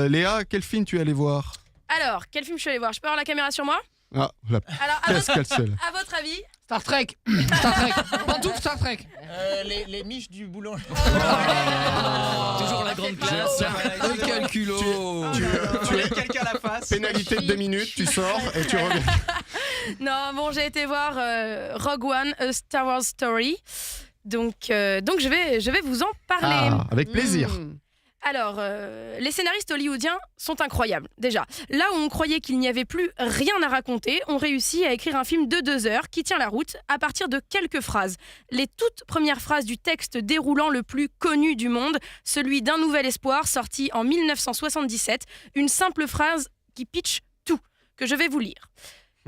Léa, quel film tu es allé voir? Alors, quel film je suis allée voir? Je peux avoir la caméra sur moi? Ah, la Alors, qu'est-ce qu'elle seule. à votre avis? Star Trek. Star Trek. Pantouf Star Trek. Les miches du boulanger. Toujours la grande classe. Quel culot. Tu es quelqu'un à la face. pénalité de 2 minutes, tu sors et tu reviens. Non, bon, j'ai été voir Rogue One, A Star Wars Story. Donc je vais vous en parler. Ah, avec plaisir. Alors, les scénaristes hollywoodiens sont incroyables, déjà. Là où on croyait qu'il n'y avait plus rien à raconter, on réussit à écrire un film de 2 heures qui tient la route à partir de quelques phrases. Les toutes premières phrases du texte déroulant le plus connu du monde, celui d'Un Nouvel Espoir, sorti en 1977, une simple phrase qui pitch tout, que je vais vous lire.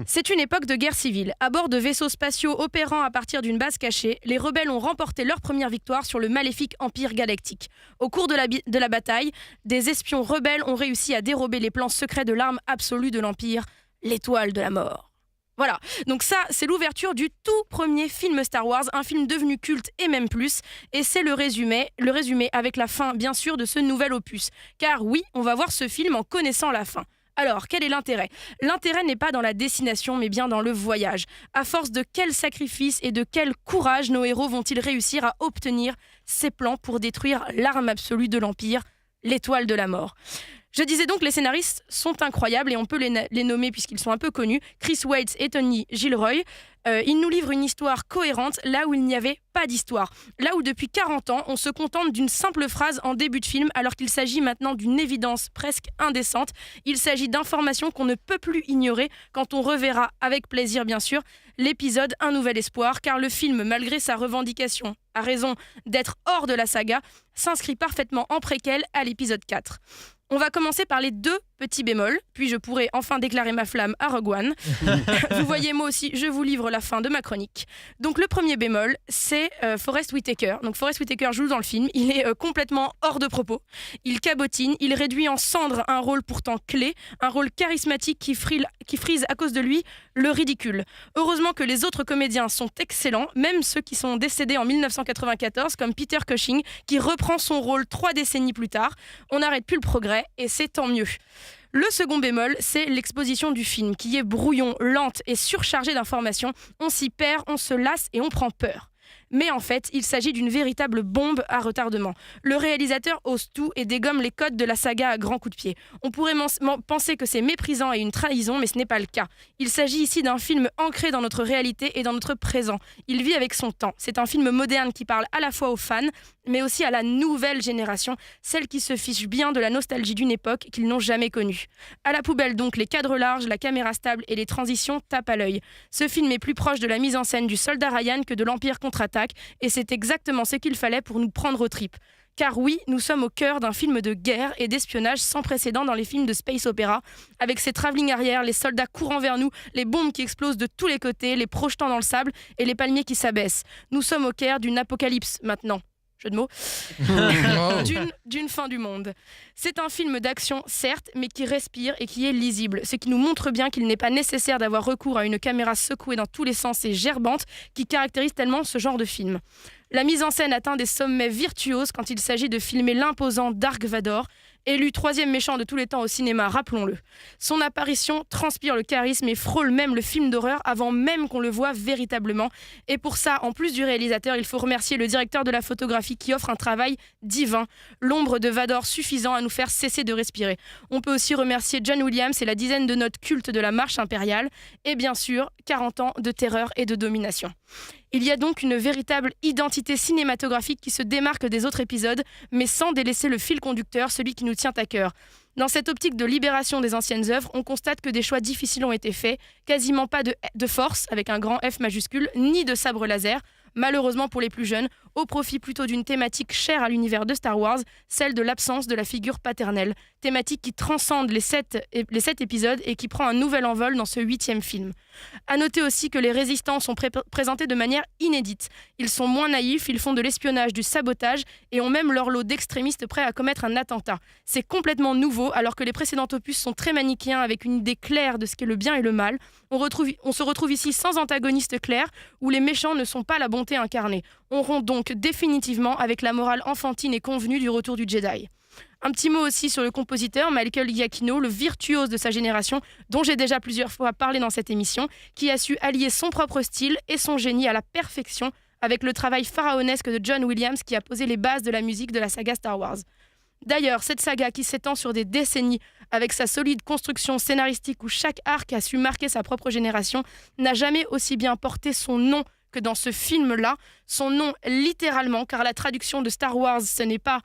C'est une époque de guerre civile. À bord de vaisseaux spatiaux opérant à partir d'une base cachée, les rebelles ont remporté leur première victoire sur le maléfique Empire galactique. Au cours de la bataille, des espions rebelles ont réussi à dérober les plans secrets de l'arme absolue de l'Empire, l'étoile de la mort. Voilà, donc ça, c'est l'ouverture du tout premier film Star Wars, un film devenu culte et même plus, et c'est le résumé avec la fin, bien sûr, de ce nouvel opus. Car oui, on va voir ce film en connaissant la fin. Alors, quel est l'intérêt? L'intérêt n'est pas dans la destination, mais bien dans le voyage. À force de quel sacrifice et de quel courage nos héros vont-ils réussir à obtenir ces plans pour détruire l'arme absolue de l'Empire, l'étoile de la mort? Je disais donc, les scénaristes sont incroyables et on peut les nommer puisqu'ils sont un peu connus. Chris Weitz et Tony Gilroy. Ils nous livrent une histoire cohérente là où il n'y avait pas d'histoire. Là où depuis 40 ans, on se contente d'une simple phrase en début de film alors qu'il s'agit maintenant d'une évidence presque indécente. Il s'agit d'informations qu'on ne peut plus ignorer quand on reverra, avec plaisir bien sûr, l'épisode Un Nouvel Espoir, car le film, malgré sa revendication, à raison d'être hors de la saga, s'inscrit parfaitement en préquel à l'épisode 4. On va commencer par les 2 petits bémols, puis je pourrai enfin déclarer ma flamme à Rogue One. Vous voyez, moi aussi, je vous livre la fin de ma chronique. Donc le premier bémol, c'est Forest Whitaker. Donc Forest Whitaker joue dans le film, il est complètement hors de propos. Il cabotine, il réduit en cendres un rôle pourtant clé, un rôle charismatique qui frise à cause de lui le ridicule. Heureusement que les autres comédiens sont excellents, même ceux qui sont décédés en 1994, comme Peter Cushing, qui reprend son rôle 3 décennies plus tard. On n'arrête plus le progrès, et c'est tant mieux. Le second bémol, c'est l'exposition du film, qui est brouillon, lente et surchargée d'informations. On s'y perd, on se lasse et on prend peur. Mais en fait, il s'agit d'une véritable bombe à retardement. Le réalisateur ose tout et dégomme les codes de la saga à grands coups de pied. On pourrait penser que c'est méprisant et une trahison, mais ce n'est pas le cas. Il s'agit ici d'un film ancré dans notre réalité et dans notre présent. Il vit avec son temps. C'est un film moderne qui parle à la fois aux fans, mais aussi à la nouvelle génération, celle qui se fiche bien de la nostalgie d'une époque qu'ils n'ont jamais connue. À la poubelle donc les cadres larges, la caméra stable et les transitions tapent à l'œil. Ce film est plus proche de la mise en scène du Soldat Ryan que de l'Empire contre-attaque, et c'est exactement ce qu'il fallait pour nous prendre aux tripes. Car oui, nous sommes au cœur d'un film de guerre et d'espionnage sans précédent dans les films de space opéra, avec ses travelling arrière, les soldats courant vers nous, les bombes qui explosent de tous les côtés, les projetant dans le sable et les palmiers qui s'abaissent. Nous sommes au cœur d'une apocalypse maintenant. Jeu de mots, d'une fin du monde. C'est un film d'action, certes, mais qui respire et qui est lisible, ce qui nous montre bien qu'il n'est pas nécessaire d'avoir recours à une caméra secouée dans tous les sens et gerbante qui caractérise tellement ce genre de film. La mise en scène atteint des sommets virtuoses quand il s'agit de filmer l'imposant Dark Vador, élu 3e méchant de tous les temps au cinéma, rappelons-le. Son apparition transpire le charisme et frôle même le film d'horreur avant même qu'on le voie véritablement. Et pour ça, en plus du réalisateur, il faut remercier le directeur de la photographie qui offre un travail divin, l'ombre de Vador suffisant à nous faire cesser de respirer. On peut aussi remercier John Williams et la dizaine de notes cultes de la marche impériale, et bien sûr, 40 ans de terreur et de domination. Il y a donc une véritable identité cinématographique qui se démarque des autres épisodes, mais sans délaisser le fil conducteur, celui qui nous tient à cœur. Dans cette optique de libération des anciennes œuvres, on constate que des choix difficiles ont été faits, quasiment pas de force, avec un grand F majuscule, ni de sabre laser, malheureusement pour les plus jeunes, au profit plutôt d'une thématique chère à l'univers de Star Wars, celle de l'absence de la figure paternelle, thématique qui transcende les 7 épisodes et qui prend un nouvel envol dans ce 8e film. À noter aussi que les résistants sont présentés de manière inédite. Ils sont moins naïfs, ils font de l'espionnage, du sabotage et ont même leur lot d'extrémistes prêts à commettre un attentat. C'est complètement nouveau alors que les précédents opus sont très manichéens avec une idée claire de ce qu'est le bien et le mal. On se retrouve ici sans antagoniste clair où les méchants ne sont pas la bonté incarnée. On rompt donc définitivement avec la morale enfantine et convenue du retour du Jedi. Un petit mot aussi sur le compositeur Michael Giacchino, le virtuose de sa génération, dont j'ai déjà plusieurs fois parlé dans cette émission, qui a su allier son propre style et son génie à la perfection avec le travail pharaonesque de John Williams qui a posé les bases de la musique de la saga Star Wars. D'ailleurs, cette saga qui s'étend sur des décennies avec sa solide construction scénaristique où chaque arc a su marquer sa propre génération, n'a jamais aussi bien porté son nom que dans ce film-là. Son nom littéralement, car la traduction de Star Wars, ce n'est pas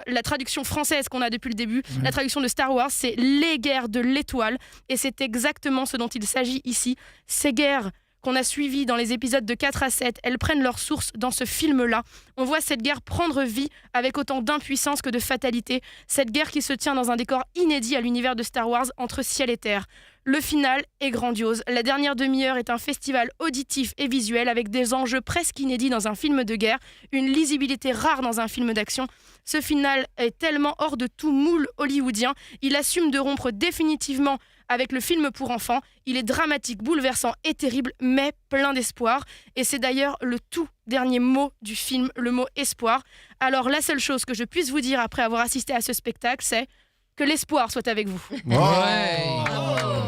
la traduction française qu'on a depuis le début. La traduction de Star Wars, c'est les guerres de l'étoile. Et c'est exactement ce dont il s'agit ici. Ces guerres qu'on a suivies dans les épisodes de 4 à 7, elles prennent leur source dans ce film-là. On voit cette guerre prendre vie avec autant d'impuissance que de fatalité. Cette guerre qui se tient dans un décor inédit à l'univers de Star Wars entre ciel et terre. Le final est grandiose. La dernière demi-heure est un festival auditif et visuel avec des enjeux presque inédits dans un film de guerre, une lisibilité rare dans un film d'action. Ce final est tellement hors de tout moule hollywoodien. Il assume de rompre définitivement avec le film pour enfants. Il est dramatique, bouleversant et terrible, mais plein d'espoir. Et c'est d'ailleurs le tout dernier mot du film, le mot espoir. Alors la seule chose que je puisse vous dire après avoir assisté à ce spectacle, c'est que l'espoir soit avec vous. Oh. Ouais.